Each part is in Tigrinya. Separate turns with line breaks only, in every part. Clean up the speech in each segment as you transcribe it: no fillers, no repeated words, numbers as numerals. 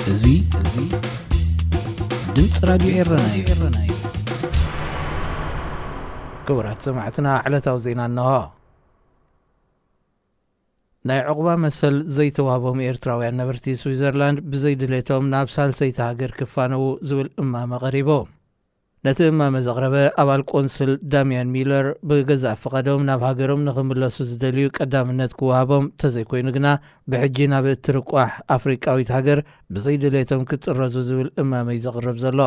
እዙ ድምፂ ራድዮ ኤረናዩ ክቡራት ሰማዕትና ዕለታዊ ዜና እንሆ። ናይ ዕቁባ መሰል ዘይተዋህቦም ኤርትራውያን ነበርቲ ስዊዘርላንድ ብዘይድሌቶም ናብ ሳልሰይቲ ሃገር ክፋነው ዝብል እማመ ቀሪቦ። ነቲ እማመ ዘቕረበ ኣባል ቆንስል ዳሚያን ሚለር ብገዛእ ፈቓዶም ናብ ሃገሮም ንኽምለሱ ዝደልዩ ቀዳምነት ክወሃቦም ተዘይኮይኑ ግና ብሕጂ ናብ እትርቋሕ ኣፍሪቃዊት ሃገር ብዘይድሌቶም ክጥረዙ ዝብል እማመ እዩ ዘቕርብ ዘሎ።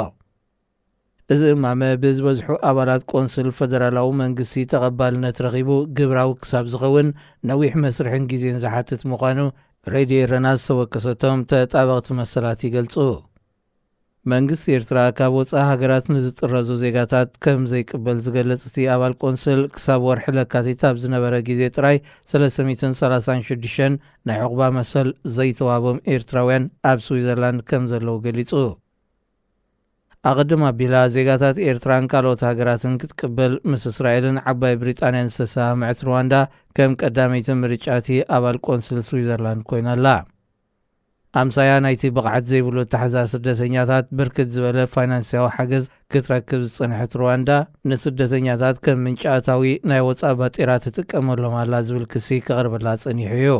እዚ እማመ ብዝበዝሑ ኣባላት ቆንስል ፈደራላዊ መንግስቲ ተቐባልነት ረኺቡ ግብራዊ ክሳብ ዝኸውን ነዊሕ መስርሕን ግዜን ዝሓትት ምዃኑ ሬድዮ ኤረና ዝተወከሰቶም ተጣበቕቲ መሰላት ይገልጹ። መንግስቲ ኤርትራ ካብ ወፃኢ ሃገራት ንዝጥረዙ ዜጋታት ከም ዘይቅበል ዝገለጽ እቲ ኣባል ቆንስል ክሳብ ወርሒ ለካቲት ኣብ ዝነበረ ግዜ ጥራይ 336 ናይ ዕቁባ መሰል ዘይተዋህቦም ኤርትራውያን ኣብ ስዊዘርላንድ ከም ዘለዉ ገሊጹ። ኣቐድማ ኣቢላ ዜጋታት ኤርትራን ካልኦት ሃገራትን ክትቅበል ምስ እስራኤልን ዓባይ ብሪጣንያን ዝተሰማምዐት ሩዋንዳ ከም ቀዳመይቲ ምርጫቲ ኣባል ቆንስል ስዊዘርላንድ ኮይናላ። ኣምሳያ ናይቲ ብቕዓት ዘይብሉ ተሓዛ ስደተኛታት ብርክት ዝበለ ፋይናንስያዊ ሓገዝ ክትረክብ ዝጸንሐት ሩዋንዳ ንስደተኛታት ከም ምንጪ ኣታዊ ናይ ወፃኢ ባጤራ ትጥቀመሎም ኣላ ዝብል ክሲ ከቕርበላ ጸኒሑ እዩ።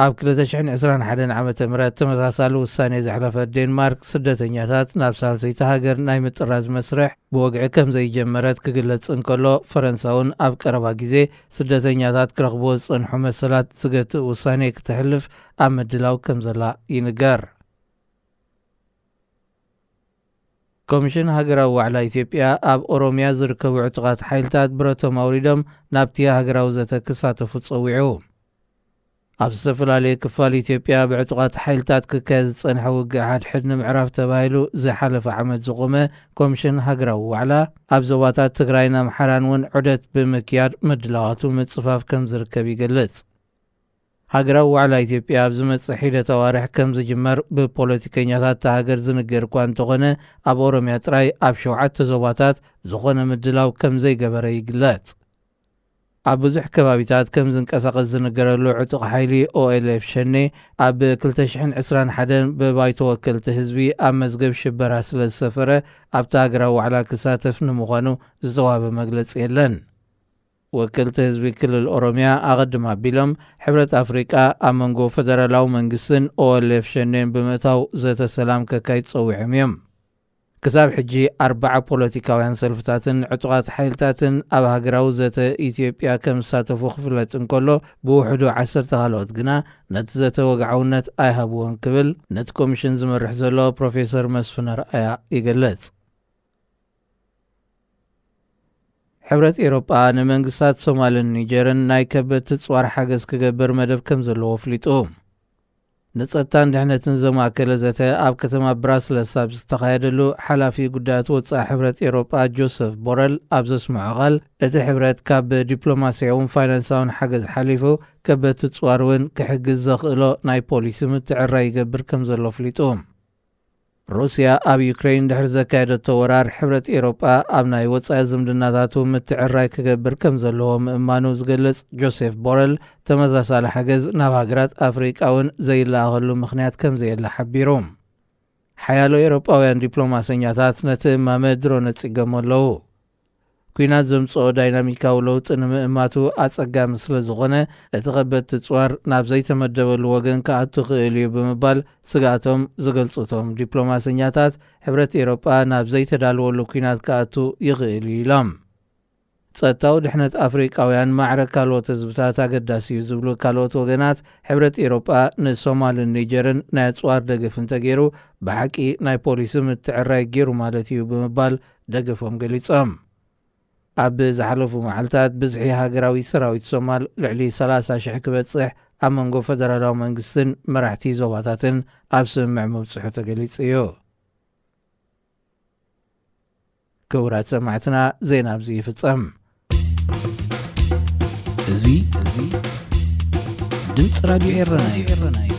ኣብ 2021 ዓ.ም ተመሳሳሊ ውሳኔ ዘሕለፈ ዴንማርክ ስደተኛታት ናብ ሳልሰይቲ ሃገር ናይ ምጥራዝ መስርሕ ብወግዒ ከም ዘይጀመረት ክግለጽ እንከሎ ፈረንሳውን ኣብ ቀረባ ግዜ ስደተኛታት ክረኽቦ ዝጸንሑ መሰላት ዝገትእ ውሳኔ ክትሕልፍ ኣብ ምድላው ከም ዘላ ይንገር። ኮሚሽን ሃገራዊ ዋዕላ ኢትዮጵያ ኣብ ኦሮምያ ዝርከቡ ዕጡቓት ሓይልታት ብረቶም ኣውሪዶም ናብቲ ሃገራዊ ዘተ ክሳተፉ ጸዊዑ። ኣብ ዝተፈላለየ ክፋል ኢትዮጵያ ብዕጡቓት ሓይልታት ክካየድ ዝጸንሐ ውግእ ሓድሕድ ንምዕራፍ ተባሂሉ ዝሓለፈ ዓመት ዝቖመ ኮሚሽን ሃገራዊ ዋዕላ ኣብ ዞባታት ትግራይን ኣምሓራን እውን ዑደት ብምክያድ ምድላዋቱ ምጽፋፍ ከም ዝርከብ ይገልጽ። ሃገራዊ ዋዕላ ኢትዮጵያ ኣብ ዝመጽእ ሒደት ኣዋርሕ ከም ዝጅመር ብፖለቲከኛታት ሃገር ዝንገር እኳ እንተኾነ ኣብ ኦሮምያ ጥራይ ኣብ 7 ዞባታት ዝኾነ ምድላው ከም ዘይገበረ ይግለጽ። ኣብ ብዙሕ ከባቢታት ከም ዝንቀሳቐስ ዝነገረሉ ዕጡቕ ሓይሊ ኦኤልኤፍ ሸኔ ኣብ 2021 ብባይቶ ወከልቲ ህዝቢ ኣብ መዝገብ ሽበራ ስለ ዝሰፈረ ኣብቲ ሃገራዊ ዋዕላ ክሳተፍ ንምዃኑ ዝተዋህበ መግለጺ የለን። ወከልቲ ህዝቢ ክልል ኦሮምያ ኣቐድማ ኣቢሎም ሕብረት ኣፍሪቃ ኣብ መንጎ ፈደራላዊ መንግስትን ኦኤልኤፍ ሸኔን ብምእታው ዘተ ሰላም ከካይድ ጸዊዖም እዮም። ክሳብ ሕጂ 4 ፖለቲካውያን ሰልፍታትን ዕጡቓት ሓይልታትን ኣብ ሃገራዊ ዘተ ኢትዮጵያ ከም ዝሳተፉ ክፍለጥ እንከሎ ብውሕዱ 10 ካልኦት ግና ነቲ ዘተ ወግዓውነት ኣይሃብዎን ክብል ነቲ ኮሚሽን ዝመርሕ ዘሎ ፕሮፌሰር መስፍን ኣርኣያ ይገለጽ። ሕብረት ኤሮጳ ንመንግስታት ሶማልን ኒጀርን ናይ ከበድቲ ጽዋር ሓገዝ ክገብር መደብ ከም ዘለዎ ኣፍሊጡ። ንጸጥታን ድሕነትን ዘማእከለ ዘተ ኣብ ከተማ ብራስለስ ኣብ ዝተኻየደሉ ሓላፊ ጉዳያት ወፃኢ ሕብረት ኤሮጳ ጆሴፍ ቦረል ኣብ ዘስምዖ ቓል እቲ ሕብረት ካብ ዲፕሎማስያውን ፋይናንሳውን ሓገዝ ሓሊፉ ከበድቲ ጽዋር እውን ክሕግዝ ዘኽእሎ ናይ ፖሊሲ ምትዕራይ ይገብር ከም ዘሎ ኣፍሊጡ። ሩስያ ኣብ ዩክሬን ድሕሪ ዘካየደቶ ወራር ሕብረት ኤሮጳ ኣብ ናይ ወፃኢ ዝምድናታቱ ምትዕራይ ክገብር ከም ዘለዎ ምእማኑ ዝገልጽ ጆሴፍ ቦረል ተመሳሳሊ ሓገዝ ናብ ሃገራት ኣፍሪቃ እውን ዘይለኣኸሉ ምኽንያት ከም ዘየላ ሓቢሩ። ሓያሎ ኤሮጳውያን ዲፕሎማሰኛታት ነቲ እማመ ድሮ ነጺጎም ኣለዉ። ኩናት ዘምጽኦ ዳይናሚካዊ ለውጢ ንምእማቱ ኣጸጋሚ ስለ ዝኾነ እቲ ኸበድቲ ጽዋር ናብ ዘይተመደበሉ ወገን ክኣቱ ክእል እዩ ብምባል ስጋቶም ዝገልጹቶም ዲፕሎማሰኛታት ሕብረት ኤሮጳ ናብ ዘይተዳልወሉ ኩናት ክኣቱ ይኽእል እዩ ኢሎም። ጸጥታዊ ድሕነት ኣፍሪቃውያን ማዕረ ካልኦት ህዝብታት ኣገዳሲ እዩ ዝብሉ ካልኦት ወገናት ሕብረት ኤሮጳ ንሶማልን ኒጀርን ናይ ኣጽዋር ደገፍ እንተገይሩ ብሓቂ ናይ ፖሊሲ ምትዕራይ ገይሩ ማለት እዩ ብምባል ደገፎም ገሊጾም። ኣብ ዝሓለፉ መዓልታት ብዝሒ ሃገራዊ ሰራዊት ሶማል ልዕሊ 30,000 ክበጽሕ ኣብ መንጎ ፈደራላዊ መንግስትን መራሕቲ ዞባታትን ኣብ ስምምዕ መብጽሑ ተገሊጹ እዩ። ክቡራት ሰማዕትና ዜና ኣብዚ ይፍጸም። እዚ ድምፂ ራድዮ ኤረና እዩ።